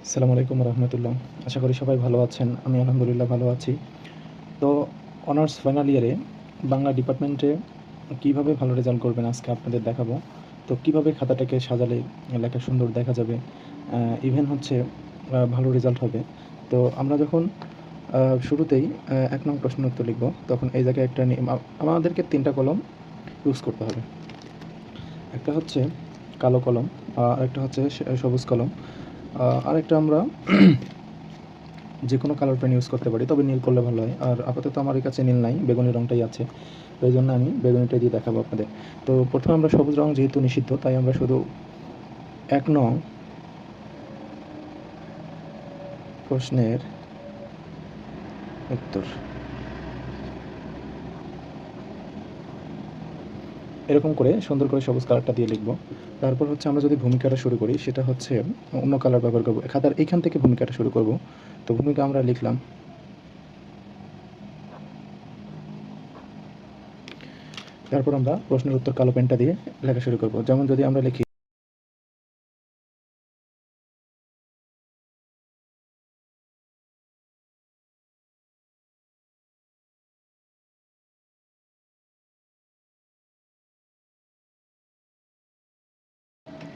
আসসালামু আলাইকুম রহমতুল্লাহ। আশা করি সবাই ভালো আছেন। আমি আলহামদুলিল্লাহ ভালো আছি। তো অনার্স ফাইনাল ইয়ারে বাংলা ডিপার্টমেন্টে কীভাবে ভালো রেজাল্ট করবেন আজকে আপনাদের দেখাবো। তো কীভাবে খাতাটাকে সাজালে লেখা সুন্দর দেখা যাবে, ইভেন হচ্ছে ভালো রেজাল্ট হবে। তো আমরা যখন শুরুতেই ১ নং প্রশ্নের উত্তর লিখব, তখন এই জায়গায় একটা আমাদেরকে ৩টা কলম ইউজ করতে হবে। একটা হচ্ছে কালো কলম, আরেকটা হচ্ছে সবুজ কলম, আরেকটা আমরা যে কোনো কালার পেন ইউজ করতে পারি, তবে নীল করলে ভালো হয়। আর আপাতত আমার কাছে নীল নাই, বেগুনি রঙটাই আছে, তো এই জন্য আমি বেগুনিটা দিয়ে দেখাবো আপনাদের। তো প্রথমে আমরা সবুজ রঙ যেহেতু নিষিদ্ধ, তাই আমরা শুধু ১ নং প্রশ্নের উত্তর এরকম করে সুন্দর করে সবুজ কালারটা দিয়ে লিখব। তারপর হচ্ছে আমরা যদি ভূমিকাটা শুরু করি, সেটা হচ্ছে অন্য কালার ব্যবহার করব। খাতার এইখান থেকে ভূমিকাটা শুরু করব। তো ভূমিকা আমরা লিখলাম। তারপর আমরা প্রশ্নের উত্তর কালো পেনটা দিয়ে লেখা শুরু করব। যেমন যদি আমরা লিখি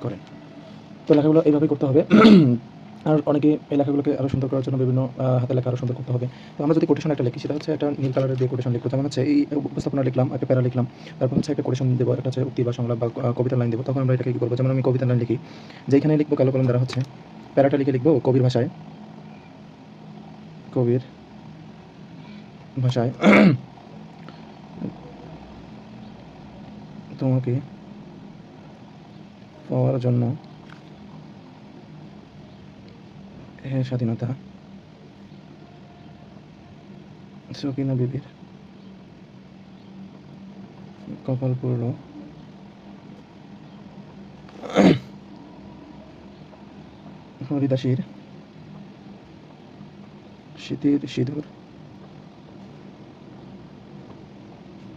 করেন। তো লেখাগুলো এইভাবে করতে হবে। আর অনেকে এই লেখাগুলোকে আরও সুন্দর করার জন্য বিভিন্ন হাতের লেখা আরও সুন্দর করতে হবে। তো আমরা যদি কোটেশন একটা লিখি, সেটা হচ্ছে একটা নীল কালারের দিয়ে কোটেশন লিখবো। যেমন হচ্ছে এই উপস্থাপনা লিখলাম, একটা প্যারা লিখলাম, তারপর হচ্ছে একটা কোটেশন দেবো, একটা হচ্ছে উক্তি বা সংলাপ বা কবিতার লাইন দেবো। তখন আমরা এটাকে কী করবো, যেমন আমি কবিতার লাইন লিখি, যেইখানে লিখবো কালো কলম দ্বারা হচ্ছে প্যারাটা লিখে লিখবো কবির ভাষায়, কবির ভাষায় তোমাকে পাওয়ার জন্য হে স্বাধীনতা, সকিনা বিবির কপাল পূর্ণ হরিদাসীর স্মৃতির সিঁদুর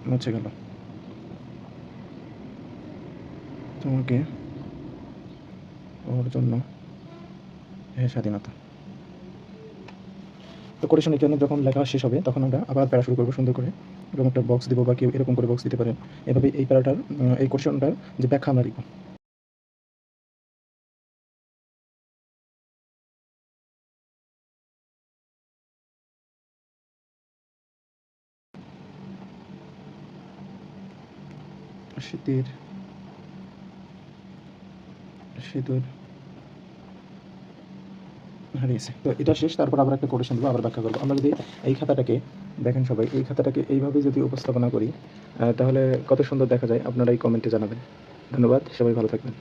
মুছে গেল, তোমাকে পাওয়ার জন্য হে স্বাধীনতা। তো কোটেশন এখানে যখন লেখা শেষ হবে, তখন আমরা আবার প্যারা শুরু করবো সুন্দর করে, এবং একটা বক্স দিব, বা কেউ এরকম করে বক্স দিতে পারেন। এভাবে এই প্যারাটার এই কোটেশনটার যে ব্যাখ্যা আমরা লিখব। স্মৃতির সিঁদুর হারিয়েছে। তো এটা শেষ, তারপর আবার একটা কোটেশন দেবো, আবার ব্যাখ্যা করবো। আমরা যদি এই খাতাটাকে দেখেন, সবাই এই খাতাটাকে এইভাবে যদি উপস্থাপনা করি, তাহলে কত সুন্দর দেখা যায়, আপনারা এই কমেন্টে জানাবেন। ধন্যবাদ, সবাই ভালো থাকবেন।